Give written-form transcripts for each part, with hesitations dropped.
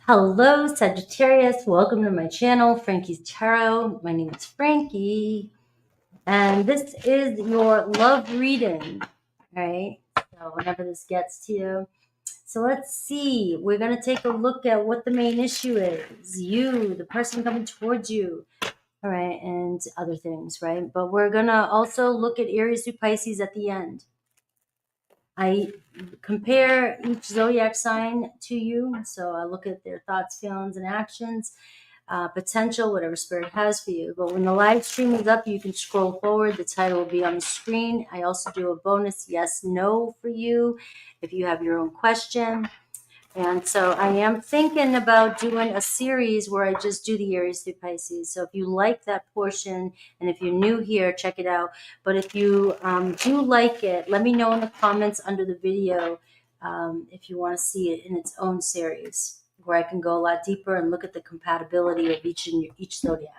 Hello, Sagittarius. Welcome to my channel, Frankie's Tarot. My name is Frankie, and this is your love reading, right? So whenever this gets to you. So let's see. We're going to take a look at what the main issue is. You, the person coming towards you, all right, and other things, right? But we're going to also look at Aries through Pisces at the end. I compare each zodiac sign to you. So I look at their thoughts, feelings, and actions, potential, whatever spirit has for you. But when the live stream is up, you can scroll forward. The title will be on the screen. I also do a bonus yes, no for you if you have your own question. And so I am thinking about doing a series where I just do the Aries through Pisces. So if you like that portion, and if you're new here, check it out. But if you do like it, let me know in the comments under the video if you want to see it in its own series, where I can go a lot deeper and look at the compatibility of each zodiac.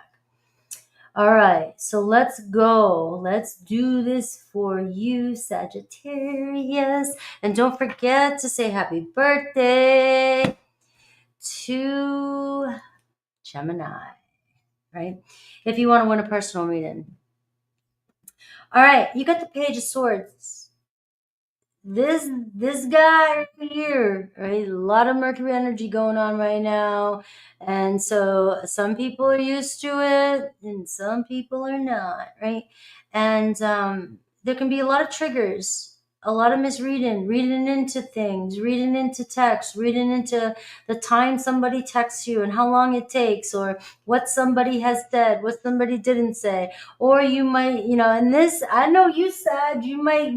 All right, so let's go. Let's do this for you, Sagittarius. And don't forget to say happy birthday to Gemini, right? If you want to win a personal reading. All right, you got the Page of Swords. This guy right here, right? A lot of Mercury energy going on right now. And so some people are used to it and some people are not, right? And there can be a lot of triggers, a lot of misreading, reading into things, reading into text, reading into the time somebody texts you and how long it takes, or what somebody has said, what somebody didn't say. Or you might, and this, I know you said, you might,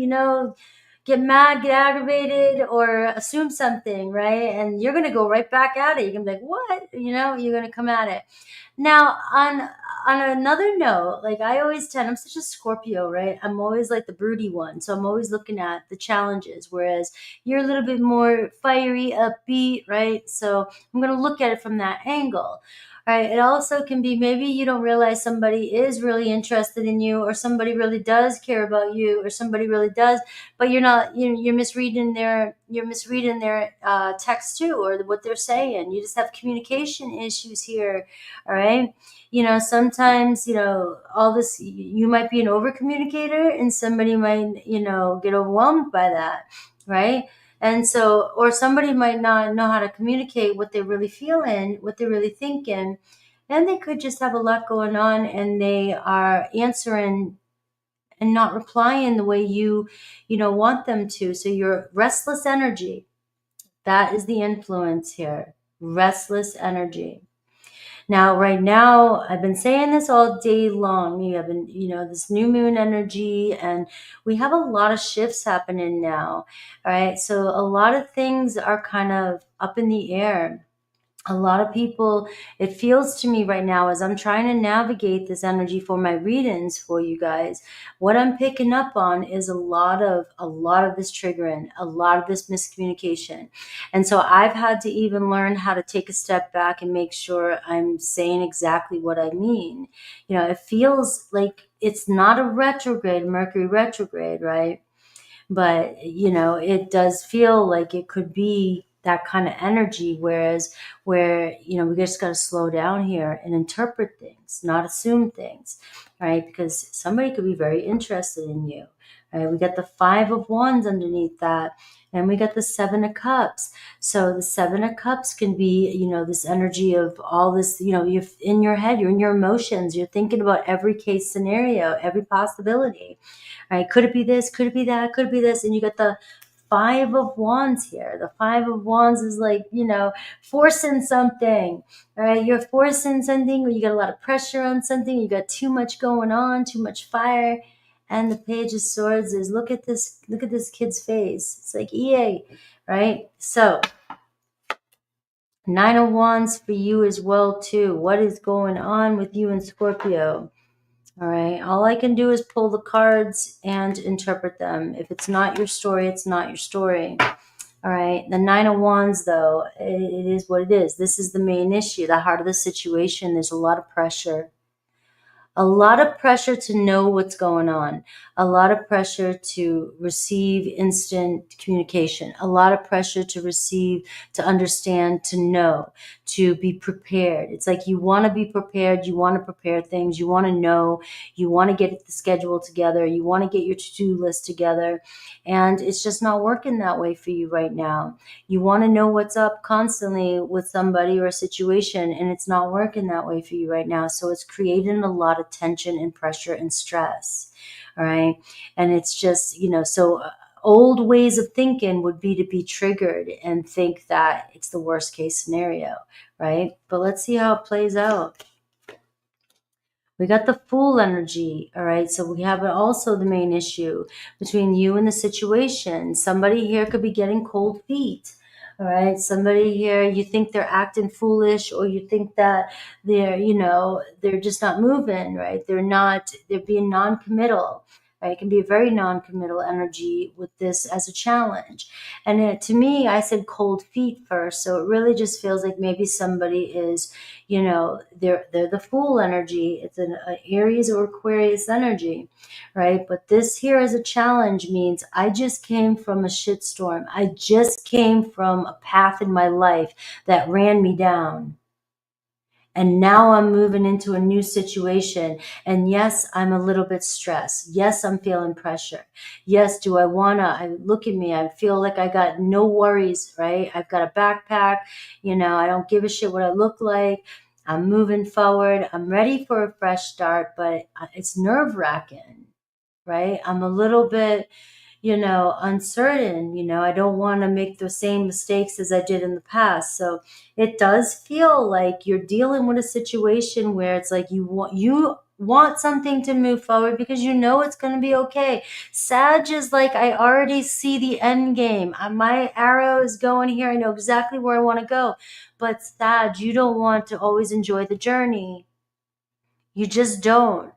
get mad, get aggravated, or assume something, right? And you're going to go right back at it. You're going to be like, what? You're going to come at it. Now, on another note, like I always I'm such a Scorpio, right? I'm always like the broody one. So I'm always looking at the challenges, whereas you're a little bit more fiery, upbeat, right? So I'm going to look at it from that angle. Right. It also can be maybe you don't realize somebody is really interested in you, or somebody really does care about you, or somebody really does, but you're not. You're misreading their text too, or what they're saying. You just have communication issues here. All right. Sometimes all this. You might be an over communicator, and somebody might get overwhelmed by that. Right. And so, or somebody might not know how to communicate what they're really feeling, what they're really thinking. And they could just have a lot going on and they are answering and not replying the way you want them to. So your restless energy, that is the influence here. Restless energy. Now, right now, I've been saying this all day long. You have been, this new moon energy, and we have a lot of shifts happening now. All right. So a lot of things are kind of up in the air. A lot of people, it feels to me right now as I'm trying to navigate this energy for my readings for you guys, what I'm picking up on is a lot of this triggering, a lot of this miscommunication. And so I've had to even learn how to take a step back and make sure I'm saying exactly what I mean. It feels like it's not a retrograde, Mercury retrograde, right? But it does feel like it could be that kind of energy, where we just got to slow down here and interpret things, not assume things, right? Because somebody could be very interested in you, right? We got the 5 of Wands underneath that, and we got the 7 of Cups. So the 7 of Cups can be this energy of all this, you're in your head, you're in your emotions, you're thinking about every case scenario, every possibility, right? Could it be this? Could it be that? Could it be this? And you got the 5 of Wands here. The 5 of Wands is like, forcing something, all right? You're forcing something, or you got a lot of pressure on something. You got too much going on, too much fire. And the Page of Swords is, look at this kid's face. It's like EA, right? So 9 of Wands for you as well too. What is going on with you in Scorpio? All right. All I can do is pull the cards and interpret them. If it's not your story, it's not your story. All right. The 9 of Wands, though, it is what it is. This is the main issue, the heart of the situation. There's a lot of pressure. A lot of pressure to know what's going on, a lot of pressure to receive instant communication, a lot of pressure to receive, to understand, to know, to be prepared. It's like you want to be prepared, you want to prepare things, you want to know, you want to get the schedule together, you want to get your to-do list together, and it's just not working that way for you right now. You want to know what's up constantly with somebody or a situation, and it's not working that way for you right now. So it's creating a lot of tension and pressure and stress. All right. And it's just, so old ways of thinking would be to be triggered and think that it's the worst case scenario. Right. But let's see how it plays out. We got the Fool energy, all right? So we have also the main issue between you and the situation. Somebody here could be getting cold feet, all right? Somebody here, you think they're acting foolish, or you think that they're just not moving, right? They're being non-committal, right? It can be a very non-committal energy with this as a challenge. And to me, I said cold feet first, so it really just feels like maybe somebody is, they're the Fool energy. It's an Aries or Aquarius energy, right? But this here as a challenge means I just came from a shitstorm. I just came from a path in my life that ran me down. And now I'm moving into a new situation. And yes, I'm a little bit stressed. Yes, I'm feeling pressure. Yes, do I wanna, look at me, I feel like I got no worries, right? I've got a backpack, I don't give a shit what I look like. I'm moving forward. I'm ready for a fresh start, but it's nerve wracking, right? I'm a little bit, uncertain. I don't want to make the same mistakes as I did in the past. So it does feel like you're dealing with a situation where it's like you want something to move forward because it's going to be okay. Sag is like, I already see the end game. My arrow is going here. I know exactly where I want to go. But Sag, you don't want to always enjoy the journey. You just don't.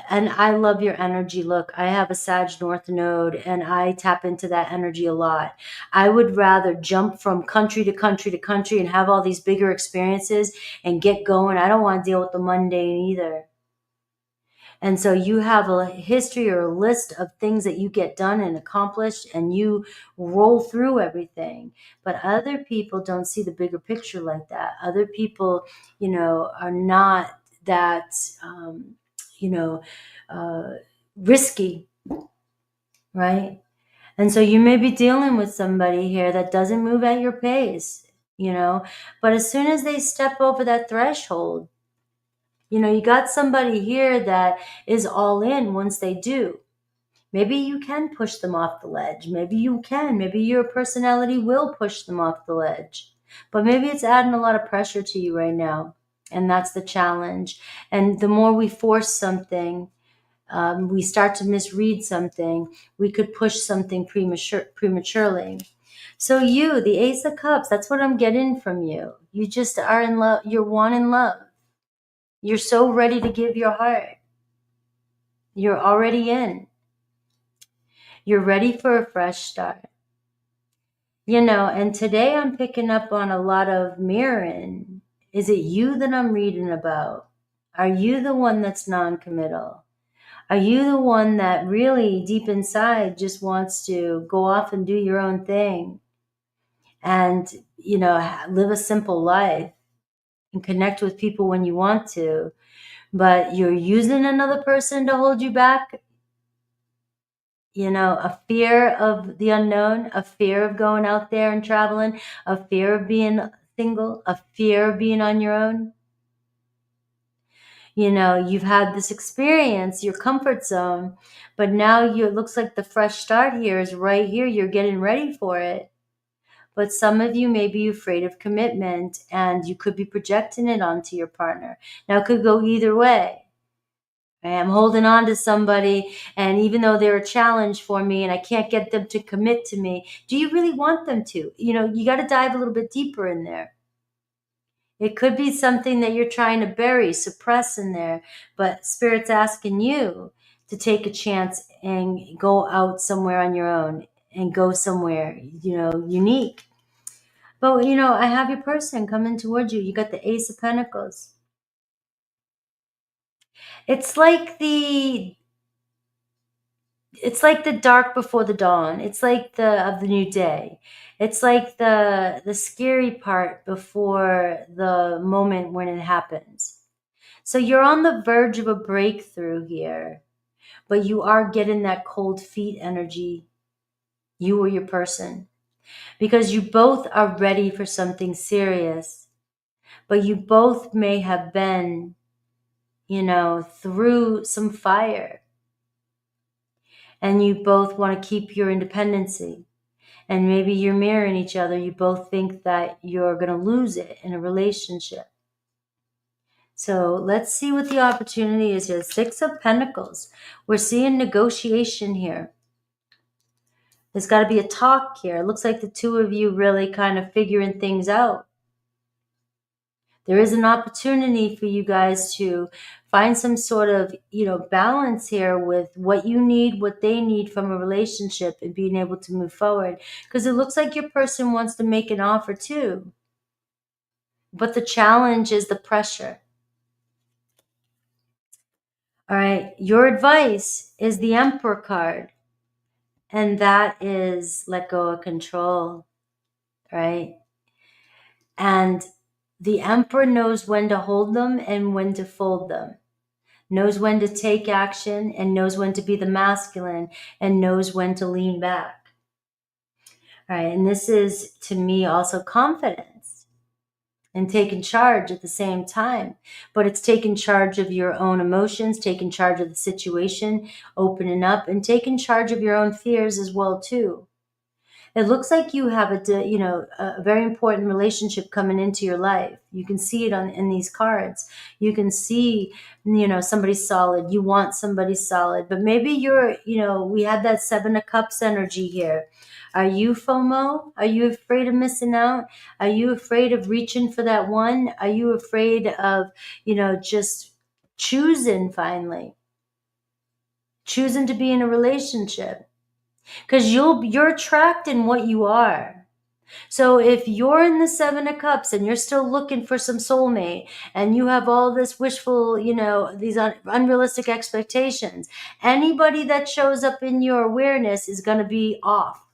And I love your energy. Look, I have a Sag North node and I tap into that energy a lot. I would rather jump from country to country to country and have all these bigger experiences and get going. I don't want to deal with the mundane either. And so you have a history or a list of things that you get done and accomplished, and you roll through everything. But other people don't see the bigger picture like that. Other people, are not that, you know, uh, risky, right? And so you may be dealing with somebody here that doesn't move at your pace, but as soon as they step over that threshold, you got somebody here that is all in once they do. Maybe you can push them off the ledge. Maybe you can. Maybe your personality will push them off the ledge. But maybe it's adding a lot of pressure to you right now. And that's the challenge. And the more we force something, we start to misread something, we could push something prematurely. So the Ace of Cups, that's what I'm getting from you. You just are in love. You're one in love. You're so ready to give your heart. You're already in. You're ready for a fresh start. And today I'm picking up on a lot of mirroring. Is it you that I'm reading about? Are you the one that's non-committal? Are you the one that really deep inside just wants to go off and do your own thing and, live a simple life and connect with people when you want to, but you're using another person to hold you back? A fear of the unknown, a fear of going out there and traveling, a fear of being single, a fear of being on your own. You've had this experience, your comfort zone, but now it looks like the fresh start here is right here. You're getting ready for it. But some of you may be afraid of commitment, and you could be projecting it onto your partner. Now, it could go either way. I'm holding on to somebody, and even though they're a challenge for me and I can't get them to commit to me, do you really want them to? You got to dive a little bit deeper in there. It could be something that you're trying to bury, suppress in there, but Spirit's asking you to take a chance and go out somewhere on your own and go somewhere, unique. But, I have your person coming towards you. You got the Ace of Pentacles. It's like the dark before the dawn. It's like the new day. It's like the scary part before the moment when it happens. So you're on the verge of a breakthrough here, but you are getting that cold feet energy, you or your person, because you both are ready for something serious, but you both may have been, through some fire, and you both want to keep your independency. And maybe you're mirroring each other. You both think that you're going to lose it in a relationship. So let's see what the opportunity is here. Six of Pentacles. We're seeing negotiation here. There's got to be a talk here. It looks like the two of you really kind of figuring things out. There is an opportunity for you guys to find some sort of, balance here with what you need, what they need from a relationship, and being able to move forward. Because it looks like your person wants to make an offer too. But the challenge is the pressure. All right. Your advice is the Emperor card. And that is let go of control. Right. And the Emperor knows when to hold them and when to fold them. Knows when to take action and knows when to be the masculine and knows when to lean back. All right. And this is, to me, also confidence and taking charge at the same time. But it's taking charge of your own emotions, taking charge of the situation, opening up, and taking charge of your own fears as well, too. It looks like you have a very important relationship coming into your life. You can see it in these cards. You can see, somebody solid. You want somebody solid, but maybe we had that Seven of Cups energy here. Are you FOMO? Are you afraid of missing out? Are you afraid of reaching for that one? Are you afraid of, just choosing finally? Choosing to be in a relationship? Because you're attracting what you are. So if you're in the Seven of Cups and you're still looking for some soulmate and you have all this wishful, these unrealistic expectations, anybody that shows up in your awareness is going to be off.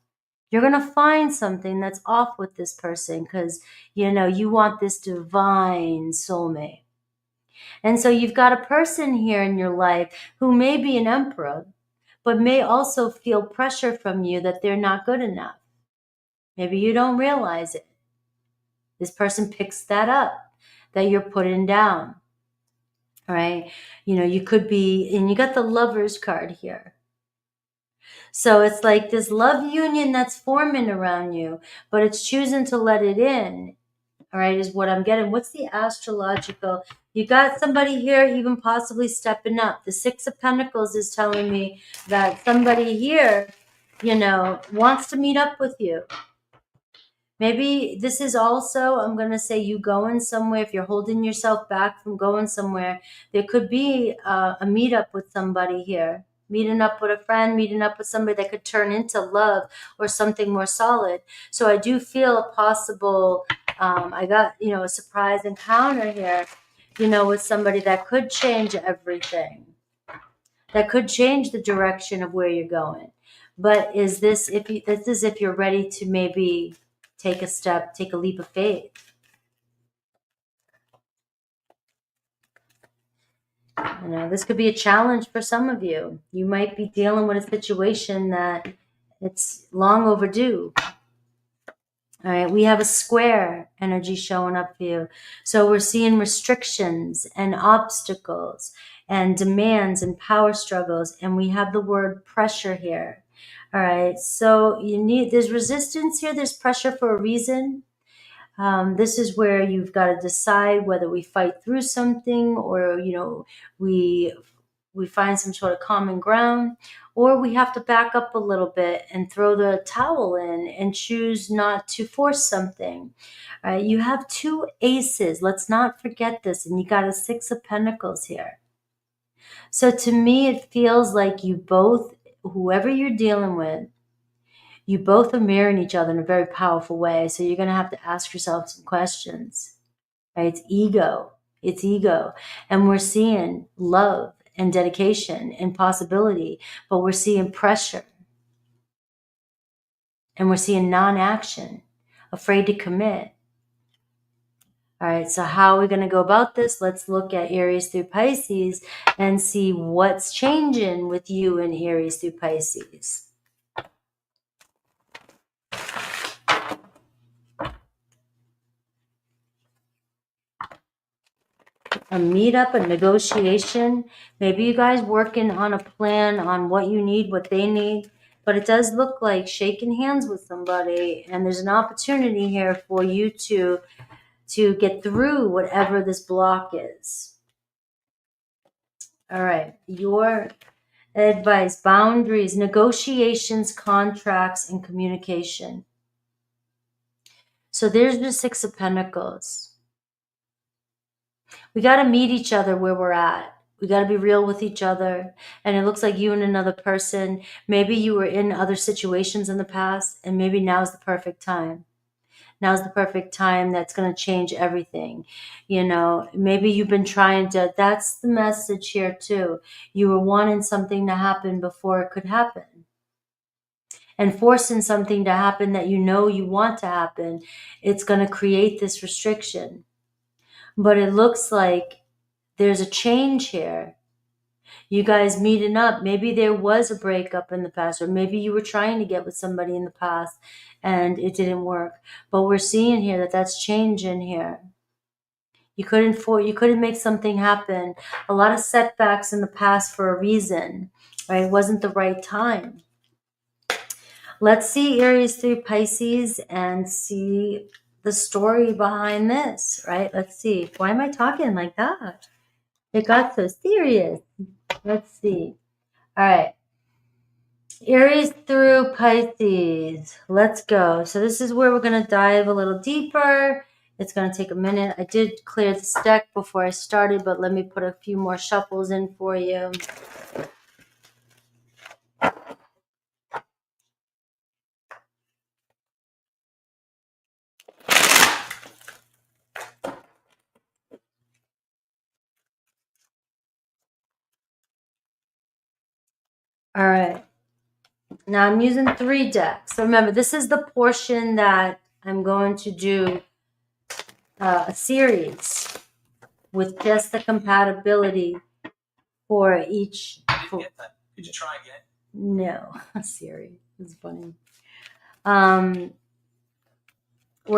You're going to find something that's off with this person because, you want this divine soulmate. And so you've got a person here in your life who may be an emperor, but may also feel pressure from you that they're not good enough. Maybe you don't realize it. This person picks that up, that you're putting down. All right. You could be, and you got the Lovers card here. So it's like this love union that's forming around you, but it's choosing to let it in. All right, is what I'm getting. What's the astrological? You got somebody here even possibly stepping up. The Six of Pentacles is telling me that somebody here, wants to meet up with you. Maybe this is also, I'm going to say, you going somewhere. If you're holding yourself back from going somewhere, there could be a meetup with somebody here. Meeting up with a friend, meeting up with somebody that could turn into love or something more solid. So I do feel a possible, I got, a surprise encounter here, with somebody that could change everything. That could change the direction of where you're going. But is this if you're ready to maybe take a step, take a leap of faith? This could be a challenge for some of you. You might be dealing with a situation that it's long overdue. All right, we have a square energy showing up for you. So we're seeing restrictions and obstacles and demands and power struggles. And we have the word pressure here. All right, so there's resistance here. There's pressure for a reason. This is where you've got to decide whether we fight through something or, we find some sort of common ground, or we have to back up a little bit and throw the towel in and choose not to force something. All right, you have two aces. Let's not forget this. And you got a Six of Pentacles here. So to me, it feels like you both, whoever you're dealing with, you both are mirroring each other in a very powerful way. So you're going to have to ask yourself some questions. Right? It's ego. It's ego. And we're seeing love and dedication and possibility, but we're seeing pressure. And we're seeing non-action, afraid to commit. All right, so how are we going to go about this? Let's look at Aries through Pisces and see what's changing with you in Aries through Pisces. A meetup, a negotiation. Maybe you guys working on a plan on what you need, what they need. But it does look like shaking hands with somebody, and there's an opportunity here for you to get through whatever this block is. All right, your advice: boundaries, negotiations, contracts, and communication. So there's the Six of Pentacles. We got to meet each other where we're at. We got to be real with each other. And it looks like you and another person, maybe you were in other situations in the past, and maybe now's the perfect time. Now's the perfect time that's going to change everything. You know, maybe you've been trying to, that's the message here too. You were wanting something to happen before it could happen. And forcing something to happen that you know you want to happen, it's going to create this restriction. But it looks like there's a change here. You guys meeting up. Maybe there was a breakup in the past, or maybe you were trying to get with somebody in the past and it didn't work. But we're seeing here that that's changing here. You couldn't make something happen. A lot of setbacks in the past for a reason, right? It wasn't the right time. Let's see Aries through Pisces and see the story behind this, right? Let's see. Why am I talking like that? It got so serious. Let's see. All right. Aries through Pisces. Let's go. So this is where we're going to dive a little deeper. It's going to take a minute. I did clear this deck before I started, but let me put a few more shuffles in for you. All right. Now I'm using 3 decks. So remember, this is the portion that I'm going to do a series with just the compatibility for each. I didn't get that. Could you try again? No, Siri. It's funny. Where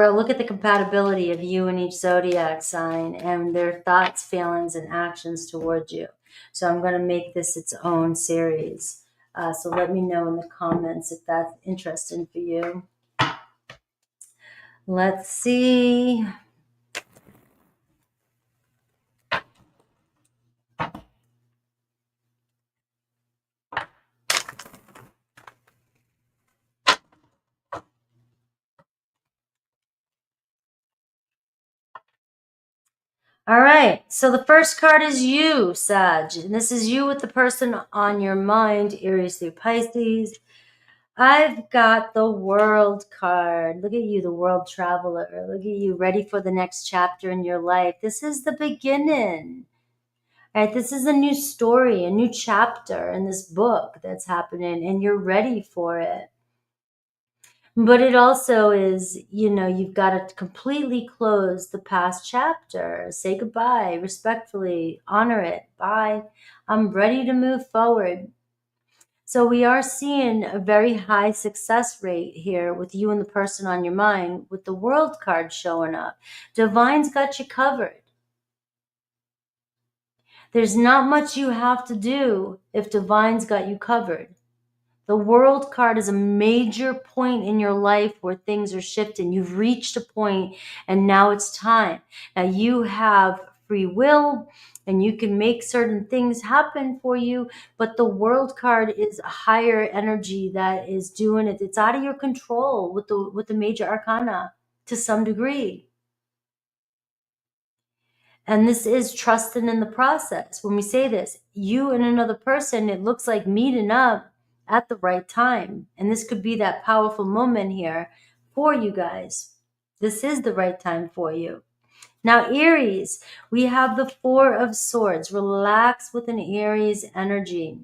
I look at the compatibility of you and each zodiac sign and their thoughts, feelings, and actions towards you. So I'm going to make this its own series. So let me know in the comments if that's interesting for you. Let's see. All right, so the first card is you, Sag. And this is you with the person on your mind, Aries through Pisces. I've got the World card. Look at you, the World Traveler. Look at you, ready for the next chapter in your life. This is the beginning. All right, this is a new story, a new chapter in this book that's happening, and you're ready for it. But it also is, you know, you've got to completely close the past chapter. Say goodbye respectfully, honor it. Bye. I'm ready to move forward. So we are seeing a very high success rate here with you and the person on your mind, with the World card showing up. Divine's got you covered. There's not much you have to do if Divine's got you covered. The World card is a major point in your life where things are shifting. You've reached a point and now it's time. Now you have free will and you can make certain things happen for you, but the World card is a higher energy that is doing it. It's out of your control with the major arcana to some degree. And this is trusting in the process. When we say this, you and another person, it looks like meeting up at the right time. And this could be that powerful moment here for you guys. This is the right time for you. Now, Aries, we have the Four of Swords. Relax with an Aries energy.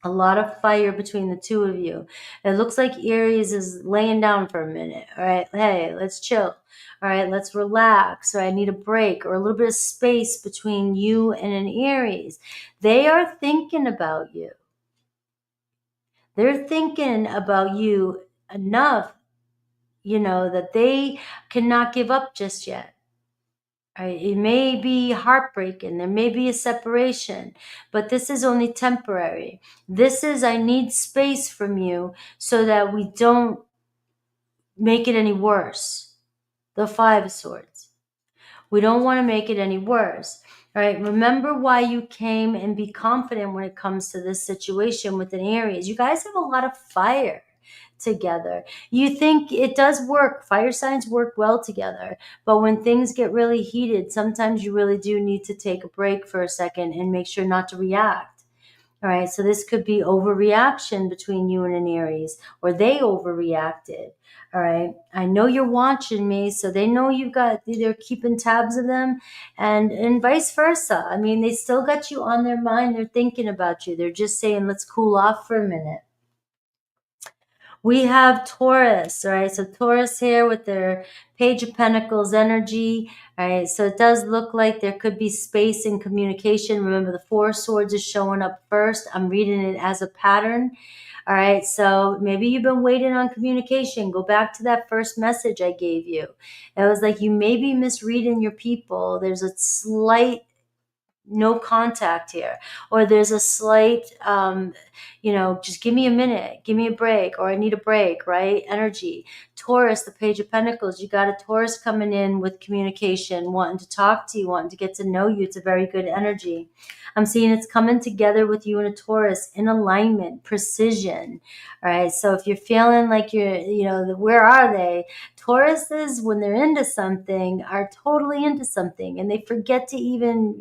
A lot of fire between the two of you. It looks like Aries is laying down for a minute. All right, hey, let's chill. All right, let's relax. Or I need a break or a little bit of space between you and an Aries. They are thinking about you. They're thinking about you enough, that they cannot give up just yet. Right? It may be heartbreaking. There may be a separation, but this is only temporary. This is, I need space from you so that we don't make it any worse. The Five of Swords. We don't want to make it any worse. All right. Remember why you came and be confident when it comes to this situation with an Aries. You guys have a lot of fire together. You think it does work. Fire signs work well together. But when things get really heated, sometimes you really do need to take a break for a second and make sure not to react. All right. So this could be overreaction between you and an Aries, or they overreacted. All right. I know you're watching me, so they know they're keeping tabs of them, and vice versa. I mean, they still got you on their mind. They're thinking about you. They're just saying, let's cool off for a minute. We have Taurus, all right? So Taurus here with their Page of Pentacles energy, all right? So it does look like there could be space in communication. Remember, the Four of Swords is showing up first. I'm reading it as a pattern, all right? So maybe you've been waiting on communication. Go back to that first message I gave you. It was like you may be misreading your people. There's a slight no contact here, or there's a slight just give me a minute, give me a break, or I need a break, right? Energy. Taurus, the Page of Pentacles, you got a Taurus coming in with communication, wanting to talk to you, wanting to get to know you. It's a very good energy. I'm seeing it's coming together with you and a Taurus in alignment, precision. All right, so if you're feeling like where are they? Tauruses, when they're into something, are totally into something, and they forget to even,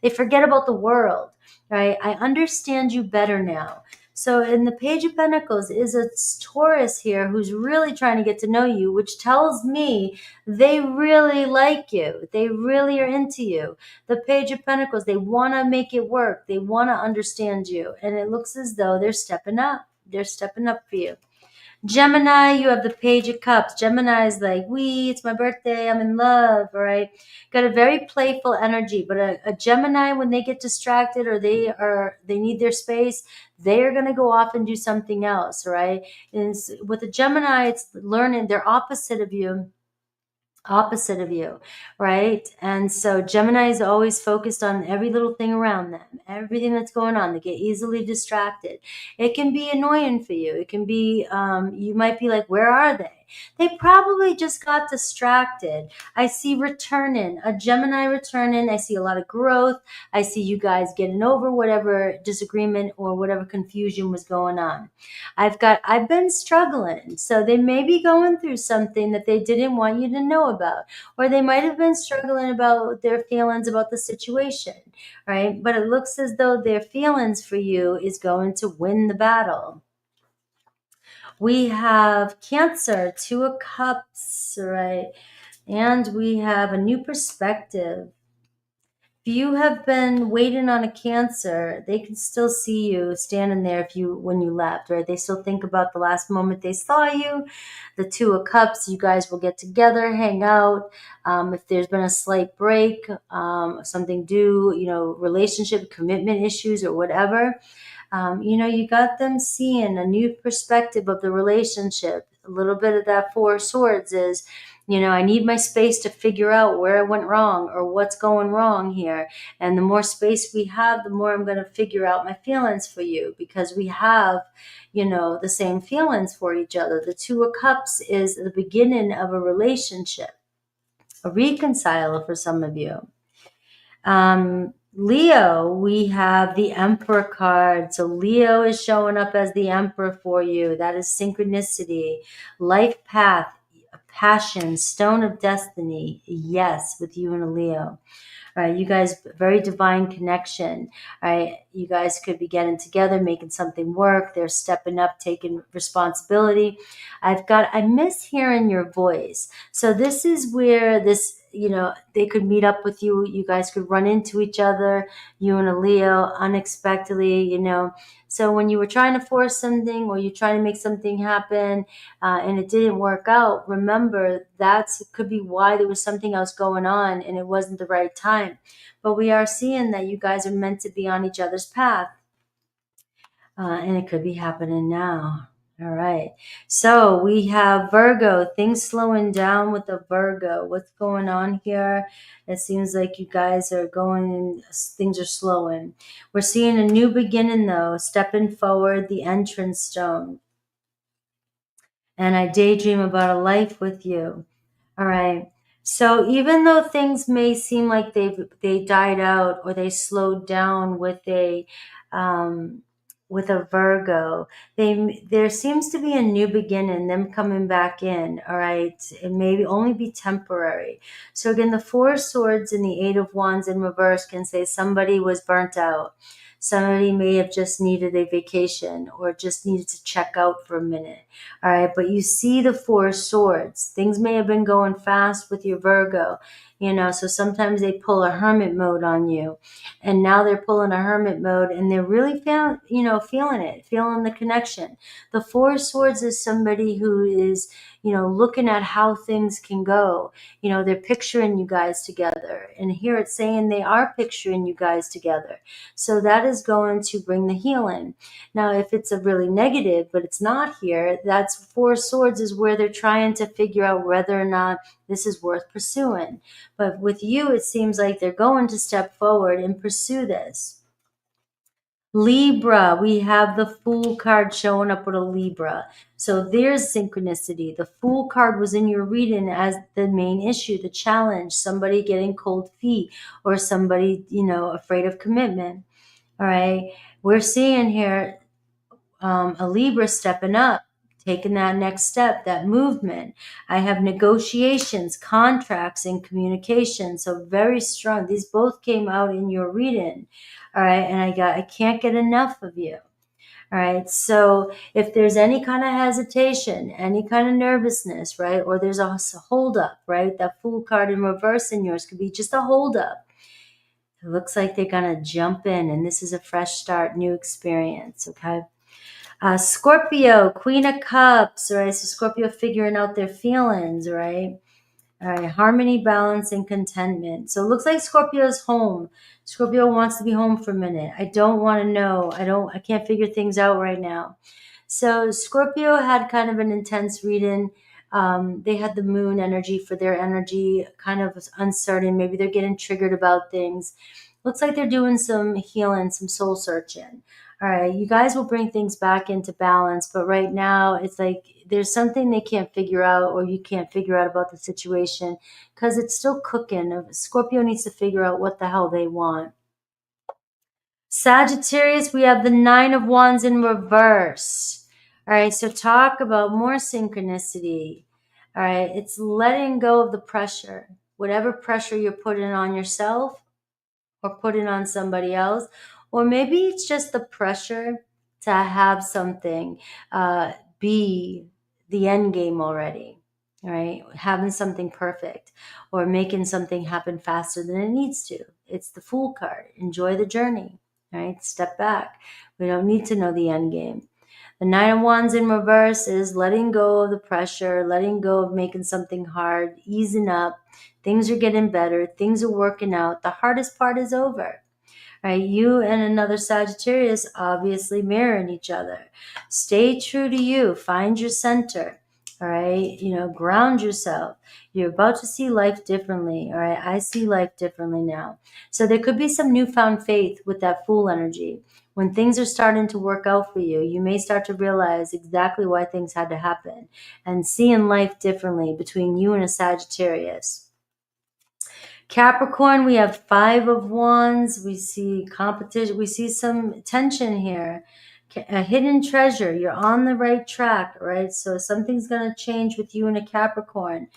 they forget about the world, right? I understand you better now. So in the Page of Pentacles is a Taurus here who's really trying to get to know you, which tells me they really like you. They really are into you. The Page of Pentacles, they want to make it work. They want to understand you. And it looks as though they're stepping up. They're stepping up for you. Gemini, you have the Page of Cups. Gemini is like, it's my birthday, I'm in love, all right? Got a very playful energy, but a Gemini, when they get distracted or they need their space, they are going to go off and do something else, right? And with a Gemini, it's learning, they're opposite of you, right? And so Gemini is always focused on every little thing around them, everything that's going on. They get easily distracted. It can be annoying for you. It can be, you might be like, where are they? They probably just got distracted. I see returning, a Gemini returning. I see a lot of growth. I see you guys getting over whatever disagreement or whatever confusion was going on. I've been struggling. So they may be going through something that they didn't want you to know about, or they might have been struggling about their feelings about the situation, right? But it looks as though their feelings for you is going to win the battle. We have Cancer, Two of Cups, right? And we have a new perspective. If you have been waiting on a Cancer, they can still see you standing there when you left, right? They still think about the last moment they saw you. The Two of Cups, you guys will get together, hang out. If there's been a slight break, something due, relationship, commitment issues or whatever, you got them seeing a new perspective of the relationship. A little bit of that Four of Swords is, I need my space to figure out where I went wrong or what's going wrong here. And the more space we have, the more I'm going to figure out my feelings for you, because we have, the same feelings for each other. The Two of Cups is the beginning of a relationship, a reconciler for some of you. Leo, we have the Emperor card. So Leo is showing up as the Emperor for you. That is synchronicity, life path, passion, stone of destiny. Yes, with you and a Leo. All right, you guys, very divine connection. All right, you guys could be getting together, making something work. They're stepping up, taking responsibility. I miss hearing your voice. So this is where they could meet up with you. You guys could run into each other, you and a Leo, unexpectedly. So when you were trying to force something or you're trying to make something happen and it didn't work out, remember that could be why there was something else going on and it wasn't the right time. But we are seeing that you guys are meant to be on each other's path. And it could be happening now. All right. So we have Virgo, things slowing down with the Virgo. What's going on here? It seems like you guys are things are slowing. We're seeing a new beginning though, stepping forward, the entrance stone. And I daydream about a life with you. All right. So even though things may seem like they died out or they slowed down with a Virgo, there seems to be a new beginning, them coming back in. All right. It may only be temporary. So again, the Four of Swords and the Eight of Wands in reverse can say somebody was burnt out. Somebody may have just needed a vacation or just needed to check out for a minute. All right. But you see the Four of Swords. Things may have been going fast with your Virgo, so sometimes they pull a hermit mode on you. And now they're pulling a hermit mode and they're really feeling it, feeling the connection. The Four of Swords is somebody who is, looking at how things can go. They're picturing you guys together. And here it's saying they are picturing you guys together. So that is going to bring the healing. Now, if it's a really negative, but it's not here, that's Four of Swords is where they're trying to figure out whether or not this is worth pursuing. But with you, it seems like they're going to step forward and pursue this. Libra, we have the Fool card showing up with a Libra. So there's synchronicity. The Fool card was in your reading as the main issue, the challenge, somebody getting cold feet or somebody, afraid of commitment. All right. We're seeing here a Libra stepping up, taking that next step, that movement. I have negotiations, contracts, and communication. So very strong. These both came out in your reading. All right. And I can't get enough of you. All right. So if there's any kind of hesitation, any kind of nervousness, right, or there's a holdup, right, that Fool card in reverse in yours could be just a holdup. It looks like they're going to jump in, and this is a fresh start, new experience. Okay. Scorpio, Queen of Cups, right? So Scorpio figuring out their feelings, right? All right, harmony, balance, and contentment. So it looks like Scorpio's home. Scorpio wants to be home for a minute. I don't want to know. I can't figure things out right now. So Scorpio had kind of an intense reading. They had the moon energy for their energy, kind of uncertain. Maybe they're getting triggered about things. Looks like they're doing some healing, some soul searching. All right, you guys will bring things back into balance, but right now it's like there's something they can't figure out or you can't figure out about the situation because it's still cooking. Scorpio needs to figure out what the hell they want. Sagittarius, we have the Nine of Wands in reverse. All right, so talk about more synchronicity. All right, it's letting go of the pressure. Whatever pressure you're putting on yourself or putting on somebody else, or maybe it's just the pressure to have something be the end game already. All right, having something perfect or making something happen faster than it needs to. It's the Fool card. Enjoy the journey. All right, step back. We don't need to know the end game. The Nine of Wands in reverse is letting go of the pressure, letting go of making something hard, easing up. Things are getting better. Things are working out. The hardest part is over. Right? You and another Sagittarius obviously mirroring each other. Stay true to you. Find your center. All right. Ground yourself. You're about to see life differently. All right. I see life differently now. So there could be some newfound faith with that Fool energy. When things are starting to work out for you, you may start to realize exactly why things had to happen and seeing life differently between you and a Sagittarius. Capricorn, we have Five of Wands. We see competition. We see some tension here. A hidden treasure. You're on the right track, right? So something's going to change with you and a Capricorn.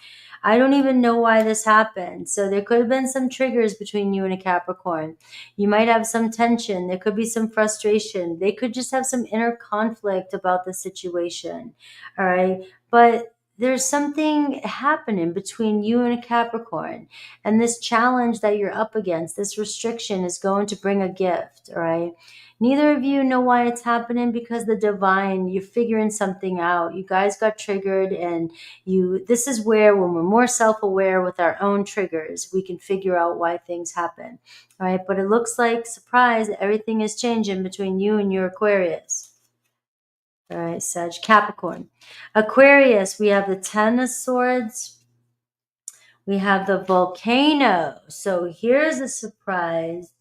I don't even know why this happened. So there could have been some triggers between you and a Capricorn. You might have some tension. There could be some frustration. They could just have some inner conflict about the situation. All right. But there's something happening between you and a Capricorn, and this challenge that you're up against, this restriction, is going to bring a gift. All right. Neither of you know why it's happening, because the divine, you're figuring something out. You guys got triggered, and this is where, when we're more self-aware with our own triggers, we can figure out why things happen. All right. But it looks like, surprise, everything is changing between you and your Aquarius. All right, Sag, Capricorn. Aquarius, we have the Ten of Swords. We have the volcano. So here's a surprise.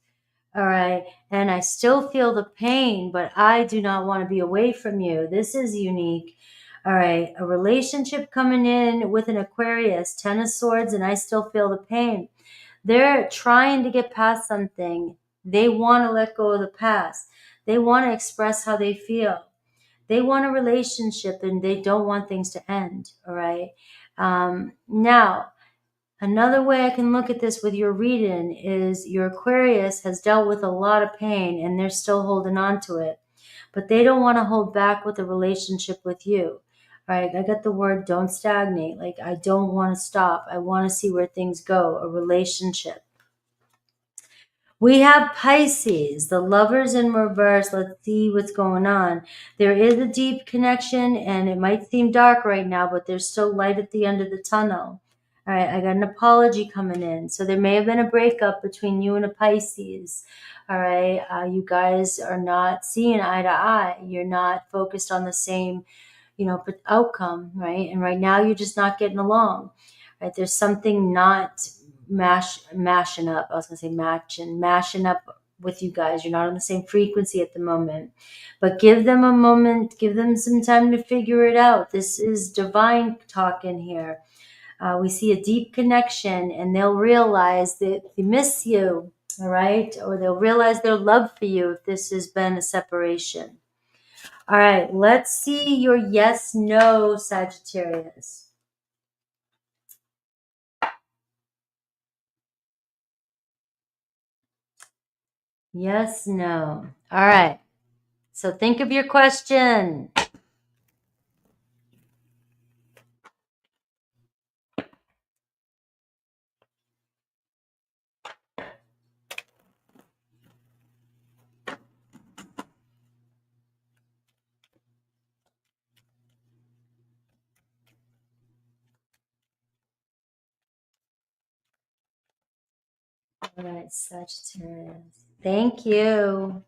All right. And I still feel the pain, but I do not want to be away from you. This is unique. All right. A relationship coming in with an Aquarius, Ten of Swords, and I still feel the pain. They're trying to get past something. They want to let go of the past. They want to express how they feel. They want a relationship, and they don't want things to end. All right. Now, another way I can look at this with your reading is your Aquarius has dealt with a lot of pain, and they're still holding on to it, but they don't want to hold back with a relationship with you. All right. I got the word don't stagnate. Like, I don't want to stop. I want to see where things go, a relationship. We have Pisces, the Lovers in reverse. Let's see what's going on. There is a deep connection, and it might seem dark right now, but there's still light at the end of the tunnel. All right, I got an apology coming in. So there may have been a breakup between you and a Pisces. All right, you guys are not seeing eye to eye. You're not focused on the same, outcome, right? And right now you're just not getting along. Right? There's something not mashing up. I was gonna say mashing up with you guys. You're not on the same frequency at the moment, but give them a moment, give them some time to figure it out. This is divine talking here. We see a deep connection, and they'll realize that they miss you, all right? Or they'll realize their love for you if this has been a separation. All right, let's see your yes, no, Sagittarius. Yes, no. All right. So think of your question. All right, Sagittarius. Thank you.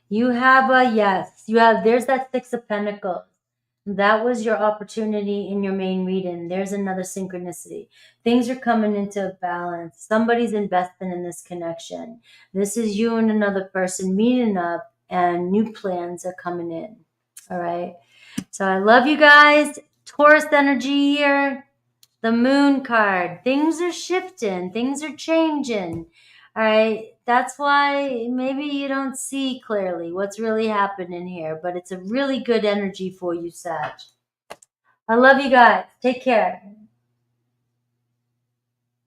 You have a yes. There's that Six of Pentacles. That was your opportunity in your main reading. There's another synchronicity. Things are coming into balance. Somebody's investing in this connection. This is you and another person meeting up, and new plans are coming in. All right. So I love you guys. Taurus energy here. The moon card. Things are shifting. Things are changing. All right. That's why maybe you don't see clearly what's really happening here, but it's a really good energy for you, Sag. I love you guys. Take care.